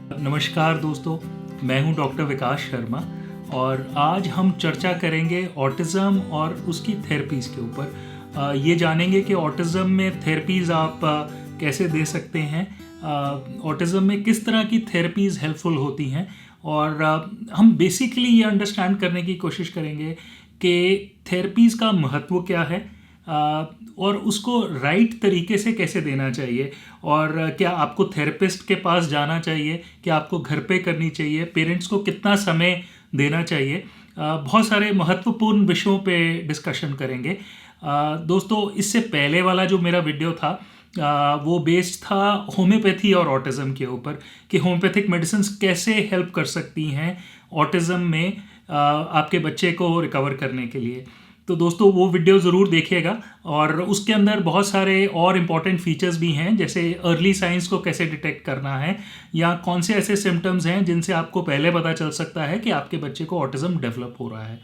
नमस्कार दोस्तों, मैं हूं डॉक्टर विकास शर्मा और आज हम चर्चा करेंगे ऑटिज़म और उसकी थेरेपीज़ के ऊपर। ये जानेंगे कि ऑटिज़म में थेरेपीज़ आप कैसे दे सकते हैं, ऑटिज़म में किस तरह की थेरेपीज़ हेल्पफुल होती हैं और हम बेसिकली ये अंडरस्टैंड करने की कोशिश करेंगे कि थेरेपीज़ का महत्व क्या है और उसको राइट तरीके से कैसे देना चाहिए और क्या आपको थेरेपिस्ट के पास जाना चाहिए, क्या आपको घर पे करनी चाहिए, पेरेंट्स को कितना समय देना चाहिए। बहुत सारे महत्वपूर्ण विषयों पे डिस्कशन करेंगे। दोस्तों, इससे पहले वाला जो मेरा वीडियो था वो बेस्ड था होम्योपैथी और ऑटिज़म के ऊपर कि होम्योपैथिक मेडिसिन कैसे हेल्प कर सकती हैं ऑटिज़म में आपके बच्चे को रिकवर करने के लिए। तो दोस्तों, वो वीडियो ज़रूर देखिएगा और उसके अंदर बहुत सारे और इम्पॉर्टेंट फीचर्स भी हैं, जैसे अर्ली साइंस को कैसे डिटेक्ट करना है या कौन से ऐसे सिम्टम्स हैं जिनसे आपको पहले पता चल सकता है कि आपके बच्चे को ऑटिज़म डेवलप हो रहा है।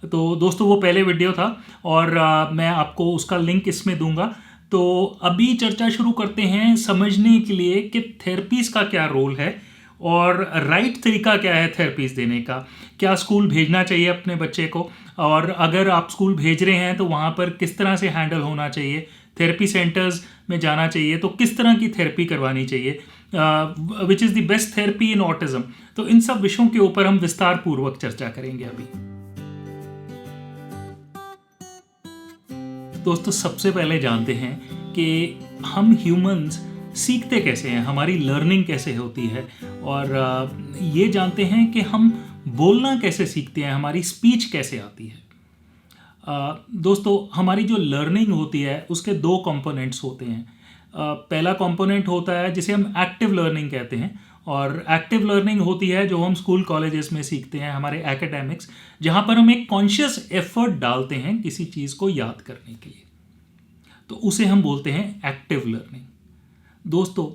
तो दोस्तों, वो पहले वीडियो था और मैं आपको उसका लिंक इसमें दूंगा। तो अभी चर्चा शुरू करते हैं समझने के लिए कि थेरेपीज़ का क्या रोल है और राइट तरीका क्या है थेरेपीज़ देने का। क्या स्कूल भेजना चाहिए अपने बच्चे को, और अगर आप स्कूल भेज रहे हैं तो वहाँ पर किस तरह से हैंडल होना चाहिए, थेरेपी सेंटर्स में जाना चाहिए तो किस तरह की थेरेपी करवानी चाहिए, which is the best therapy in autism. तो इन सब विषयों के ऊपर हम विस्तार पूर्वक चर्चा करेंगे अभी। दोस्तों, सबसे पहले जानते हैं कि हम ह्यूमंस सीखते कैसे हैं, हमारी लर्निंग कैसे होती है, और ये जानते हैं कि हम बोलना कैसे सीखते हैं, हमारी स्पीच कैसे आती है। दोस्तों, हमारी जो लर्निंग होती है उसके दो कंपोनेंट्स होते हैं। पहला कंपोनेंट होता है जिसे हम एक्टिव लर्निंग कहते हैं, और एक्टिव लर्निंग होती है जो हम स्कूल कॉलेजेस में सीखते हैं, हमारे एकेडमिक्स, जहाँ पर हम एक कॉन्शियस एफर्ट डालते हैं किसी चीज़ को याद करने के लिए, तो उसे हम बोलते हैं एक्टिव लर्निंग। दोस्तों,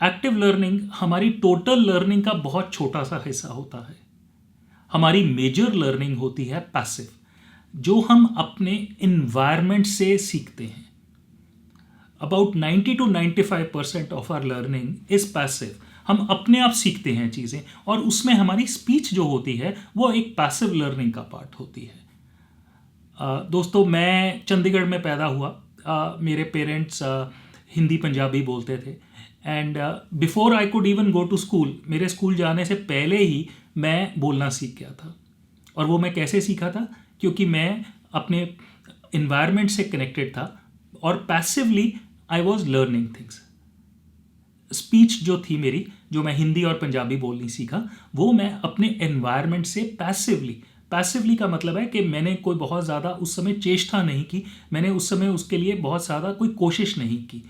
एक्टिव लर्निंग हमारी टोटल लर्निंग का बहुत छोटा सा हिस्सा होता है। हमारी मेजर लर्निंग होती है पैसिव, जो हम अपने इन्वायरमेंट से सीखते हैं। About 90 to 95% of our learning is passive. हम अपने आप सीखते हैं चीज़ें, और उसमें हमारी स्पीच जो होती है वो एक पैसिव लर्निंग का पार्ट होती है। दोस्तों, मैं चंडीगढ़ में पैदा हुआ। मेरे पेरेंट्स हिंदी पंजाबी बोलते थे, and before I could even go to school, मेरे स्कूल जाने से पहले ही मैं बोलना सीख गया था। और वो मैं कैसे सीखा था? क्योंकि मैं अपने इन्वायरमेंट से कनेक्टेड था और passively I was learning things. Speech जो थी मेरी, जो मैं हिंदी और पंजाबी बोलनी सीखा, वो मैं अपने एनवायरनमेंट से पैसिवली का मतलब है कि मैंने कोई बहुत ज़्यादा उस समय चेष्टा नहीं की, मैंने उस समय उसके लिए बहुत ज़्यादा कोई कोशिश नहीं की।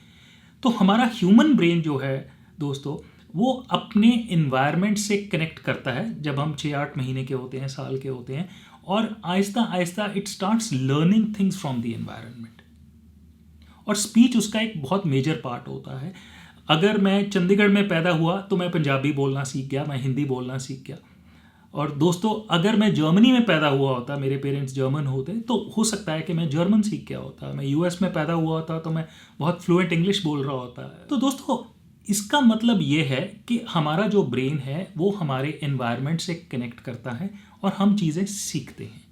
तो हमारा ह्यूमन ब्रेन जो है दोस्तों, वो अपने इन्वायरमेंट से कनेक्ट करता है जब हम 6-8 महीने के होते हैं, साल के होते हैं, और Aahista Aahista it starts learning things from the environment. और स्पीच उसका एक बहुत मेजर पार्ट होता है। अगर मैं चंडीगढ़ में पैदा हुआ तो मैं पंजाबी बोलना सीख गया, मैं हिंदी बोलना सीख गया। और दोस्तों, अगर मैं जर्मनी में पैदा हुआ होता, मेरे पेरेंट्स जर्मन होते, तो हो सकता है कि मैं जर्मन सीख गया होता। मैं यूएस में पैदा हुआ होता तो मैं बहुत फ्लुएंट इंग्लिश बोल रहा होता। तो दोस्तों, इसका मतलब ये है कि हमारा जो ब्रेन है वो हमारे एनवायरनमेंट से कनेक्ट करता है और हम चीज़ें सीखते हैं।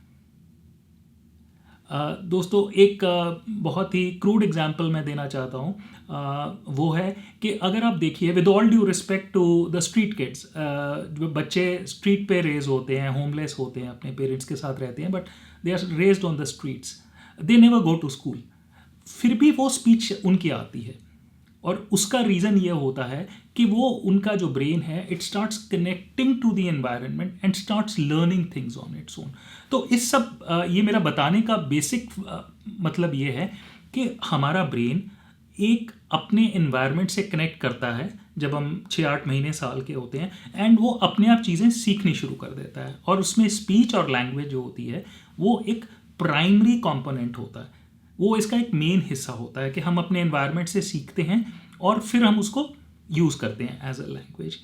दोस्तों, एक बहुत ही क्रूड एग्जांपल मैं देना चाहता हूँ। वो है कि अगर आप देखिए, with all due respect to the street kids, जो बच्चे स्ट्रीट पे रेज होते हैं, होमलेस होते हैं, अपने पेरेंट्स के साथ रहते हैं, but they are raised on the streets, they never go to school, फिर भी वो स्पीच उनकी आती है। और उसका रीज़न ये होता है कि वो उनका जो ब्रेन है, it starts connecting to the environment and starts learning things on its own. तो इस सब ये मेरा बताने का बेसिक मतलब ये है कि हमारा ब्रेन एक अपने एनवायरनमेंट से कनेक्ट करता है जब हम 6-8 महीने साल के होते हैं, एंड वो अपने आप चीज़ें सीखनी शुरू कर देता है। और उसमें स्पीच और लैंग्वेज जो होती है वो एक प्राइमरी कंपोनेंट होता है, वो इसका एक मेन हिस्सा होता है कि हम अपने एनवायरनमेंट से सीखते हैं और फिर हम उसको यूज़ करते हैं एज अ लैंग्वेज।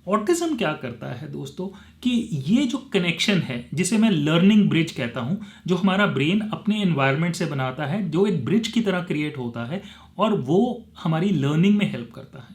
ऑटिज़म क्या करता है दोस्तों, कि ये जो कनेक्शन है जिसे मैं लर्निंग ब्रिज कहता हूँ, जो हमारा ब्रेन अपने एनवायरनमेंट से बनाता है, जो एक ब्रिज की तरह क्रिएट होता है, और वो हमारी लर्निंग में हेल्प करता है।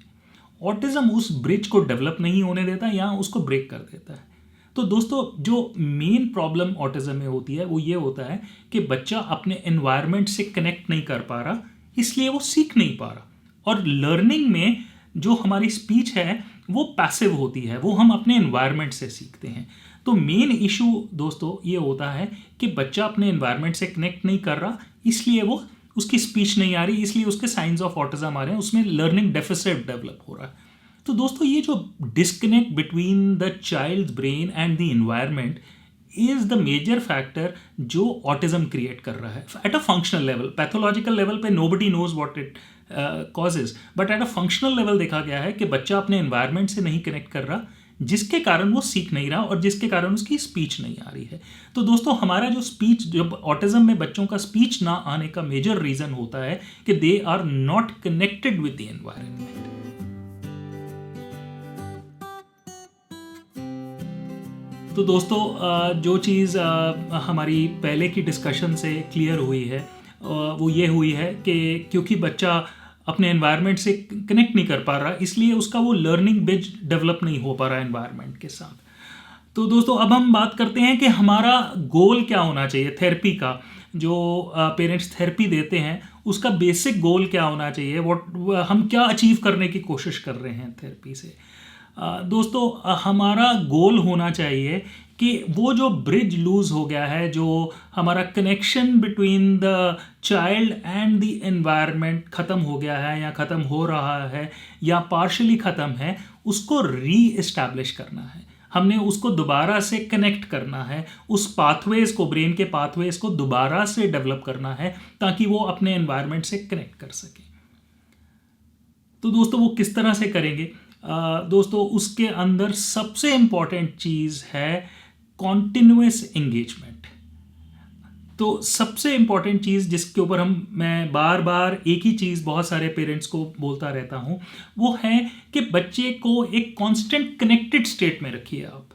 ऑटिज्म उस ब्रिज को डेवलप नहीं होने देता या उसको ब्रेक कर देता है। तो दोस्तों जो मेन प्रॉब्लम ऑटिज्म में होती है वो ये होता है कि बच्चा अपने एनवायरनमेंट से कनेक्ट नहीं कर पा रहा, इसलिए वो सीख नहीं पा रहा। और लर्निंग में जो हमारी स्पीच है वो पैसिव होती है, वो हम अपने एनवायरनमेंट से सीखते हैं। तो मेन इशू दोस्तों ये होता है कि बच्चा अपने एनवायरनमेंट से कनेक्ट नहीं कर रहा, इसलिए वो उसकी स्पीच नहीं आ रही, इसलिए उसके साइंस ऑफ ऑटिज्म आ रहे हैं, उसमें लर्निंग डेफिसिट डेवलप हो रहा है। तो दोस्तों ये जो disconnect between the child brain and the environment is the major factor जो ऑटिज्म क्रिएट कर रहा है at a functional level. Pathological level पे nobody knows what it causes, but at a functional level देखा गया है कि बच्चा अपने एनवायरनमेंट से नहीं कनेक्ट कर रहा, जिसके कारण वो सीख नहीं रहा और जिसके कारण उसकी स्पीच नहीं आ रही है। तो दोस्तों हमारा जो स्पीच, जब ऑटिज्म में बच्चों का स्पीच ना आने का मेजर रीजन होता है कि they are not connected with the environment. तो दोस्तों जो चीज़ हमारी पहले की डिस्कशन से क्लियर हुई है वो ये हुई है कि क्योंकि बच्चा अपने एनवायरनमेंट से कनेक्ट नहीं कर पा रहा, इसलिए उसका वो लर्निंग ब्रिज डेवलप नहीं हो पा रहा एनवायरनमेंट के साथ। तो दोस्तों अब हम बात करते हैं कि हमारा गोल क्या होना चाहिए थेरेपी का। जो पेरेंट्स थेरेपी देते हैं उसका बेसिक गोल क्या होना चाहिए, हम क्या अचीव करने की कोशिश कर रहे हैं थेरेपी से। दोस्तों हमारा गोल होना चाहिए कि वो जो ब्रिज लूज हो गया है, जो हमारा connection between the child and the environment ख़त्म हो गया है या ख़त्म हो रहा है या पार्शली ख़त्म है, उसको री एस्टैब्लिश करना है। हमने उसको दोबारा से कनेक्ट करना है, उस पाथवेज को, ब्रेन के पाथवेज को दोबारा से डेवलप करना है ताकि वो अपने एनवायरनमेंट से कनेक्ट कर सके। तो दोस्तों वो किस तरह से करेंगे? दोस्तों उसके अंदर सबसे इम्पॉर्टेंट चीज़ है कॉन्टिन्यूस एंगेजमेंट। तो सबसे इम्पॉर्टेंट चीज़ जिसके ऊपर मैं बार बार एक ही चीज़ बहुत सारे पेरेंट्स को बोलता रहता हूँ, वो है कि बच्चे को एक कांस्टेंट कनेक्टेड स्टेट में रखिए आप।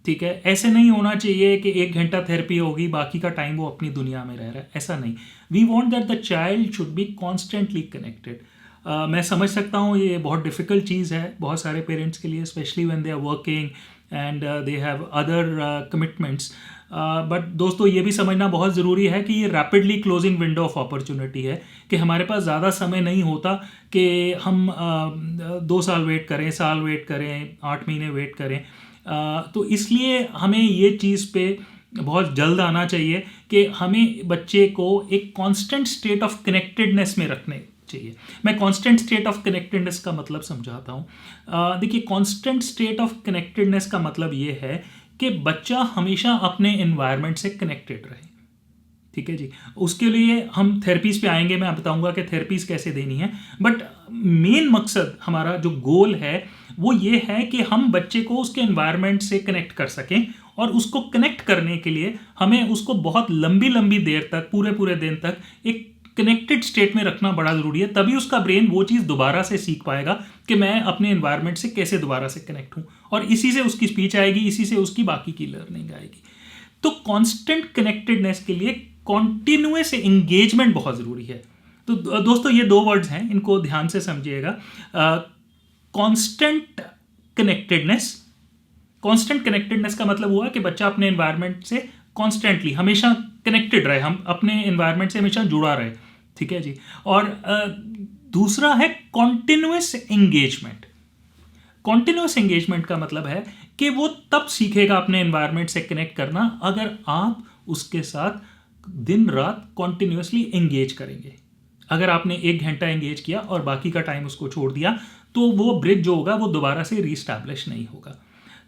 ठीक है, ऐसे नहीं होना चाहिए कि 1 घंटा थेरेपी होगी बाकी का टाइम वो अपनी दुनिया में रह रहा है, ऐसा नहीं। We want that the child should be constantly connected. मैं समझ सकता हूँ ये बहुत डिफ़िकल्ट चीज़ है बहुत सारे पेरेंट्स के लिए, specially when they are working and they have other commitments. But दोस्तों ये भी समझना बहुत ज़रूरी है कि ये rapidly closing window of opportunity है, कि हमारे पास ज़्यादा समय नहीं होता कि हम 2 साल वेट करें, साल वेट करें, 8 महीने वेट करें। तो इसलिए हमें ये चीज़ पे बहुत जल्द आना चाहिए कि हमें बच्चे को एक कांस्टेंट स्टेट ऑफ कनेक्टेडनेस में रखने चाहिए। मैं कांस्टेंट स्टेट ऑफ कनेक्टेडनेस का मतलब समझाता हूँ। देखिए कांस्टेंट स्टेट ऑफ कनेक्टेडनेस का मतलब ये है कि बच्चा हमेशा अपने एनवायरनमेंट से कनेक्टेड रहे। ठीक है जी, उसके लिए हम थेरेपीज पे आएंगे, मैं बताऊंगा कि थेरेपीज कैसे देनी है। बट मेन मकसद हमारा जो गोल है वो ये है कि हम बच्चे को उसके एनवायरनमेंट से कनेक्ट कर सकें, और उसको कनेक्ट करने के लिए हमें उसको बहुत लंबी देर तक, पूरे दिन तक एक कनेक्टेड स्टेट में रखना बड़ा ज़रूरी है। तभी उसका ब्रेन वो चीज़ दोबारा से सीख पाएगा कि मैं अपने एनवायरनमेंट से कैसे दोबारा से कनेक्ट हूँ, और इसी से उसकी स्पीच आएगी, इसी से उसकी बाकी की लर्निंग आएगी। तो कांस्टेंट कनेक्टेडनेस के लिए कॉन्टिन्यूअस एंगेजमेंट बहुत ज़रूरी है। तो दोस्तों ये 2 वर्ड्स हैं, इनको ध्यान से समझिएगा। Constant connectedness. कांस्टेंट कनेक्टेडनेस का मतलब हुआ कि बच्चा अपने एनवायरनमेंट से कॉन्स्टेंटली हमेशा कनेक्टेड रहे, हम अपने एनवायरनमेंट से हमेशा जुड़ा रहे। ठीक है जी। और दूसरा है कॉन्टिन्यूअस एंगेजमेंट। कॉन्टिन्यूअस एंगेजमेंट का मतलब है कि वो तब सीखेगा अपने एनवायरनमेंट से कनेक्ट करना अगर आप उसके साथ दिन रात कॉन्टिन्यूअसली एंगेज करेंगे। अगर आपने 1 घंटा एंगेज किया और बाकी का टाइम उसको छोड़ दिया, तो वो ब्रिज जो होगा वो दोबारा से रीस्टैब्लिश नहीं होगा।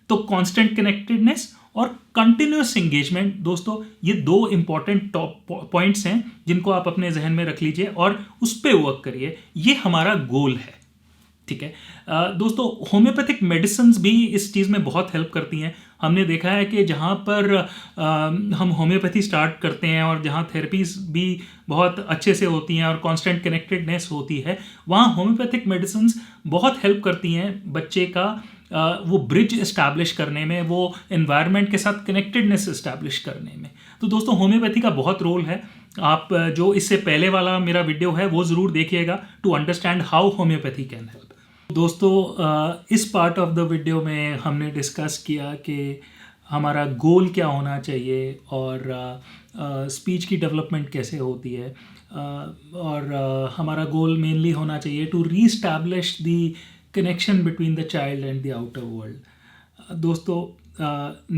तो कांस्टेंट कनेक्टेडनेस और कंटिन्यूअस एंगेजमेंट, दोस्तों ये 2 इंपॉर्टेंट टॉप पॉइंट्स हैं जिनको आप अपने जहन में रख लीजिए और उस पर वर्क करिए। ये हमारा गोल है। ठीक है दोस्तों, होम्योपैथिक मेडिसिन्स भी इस चीज़ में बहुत हेल्प करती हैं। हमने देखा है कि जहाँ पर हम होम्योपैथी स्टार्ट करते हैं और जहाँ थेरेपीज भी बहुत अच्छे से होती हैं और कांस्टेंट कनेक्टेडनेस होती है, वहाँ होम्योपैथिक मेडिसिन्स बहुत हेल्प करती हैं बच्चे का वो ब्रिज इस्टेब्लिश करने में, वो एनवायरनमेंट के साथ कनेक्टेडनेस इस्टेब्लिश करने में। तो दोस्तों होम्योपैथी का बहुत रोल है। आप जो इससे पहले वाला मेरा वीडियो है वो ज़रूर देखिएगा to understand how homeopathy can help. दोस्तों इस पार्ट ऑफ द वीडियो में हमने डिस्कस किया कि हमारा गोल क्या होना चाहिए और स्पीच की डेवलपमेंट कैसे होती है, और हमारा गोल मेनली होना चाहिए to reestablish the connection between the child and the outer world. दोस्तों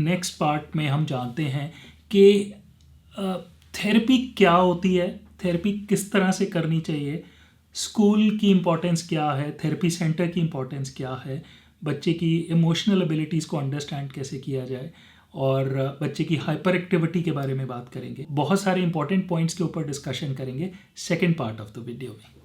नेक्स्ट पार्ट में हम जानते हैं कि थेरेपी क्या होती है, थेरेपी किस तरह से करनी चाहिए, स्कूल की इम्पोर्टेंस क्या है, थेरेपी सेंटर की इम्पोर्टेंस क्या है, बच्चे की इमोशनल एबिलिटीज़ को अंडरस्टैंड कैसे किया जाए, और बच्चे की हाइपर एक्टिविटी के बारे में बात करेंगे। बहुत सारे इंपॉर्टेंट पॉइंट्स के ऊपर डिस्कशन करेंगे second part of the video में।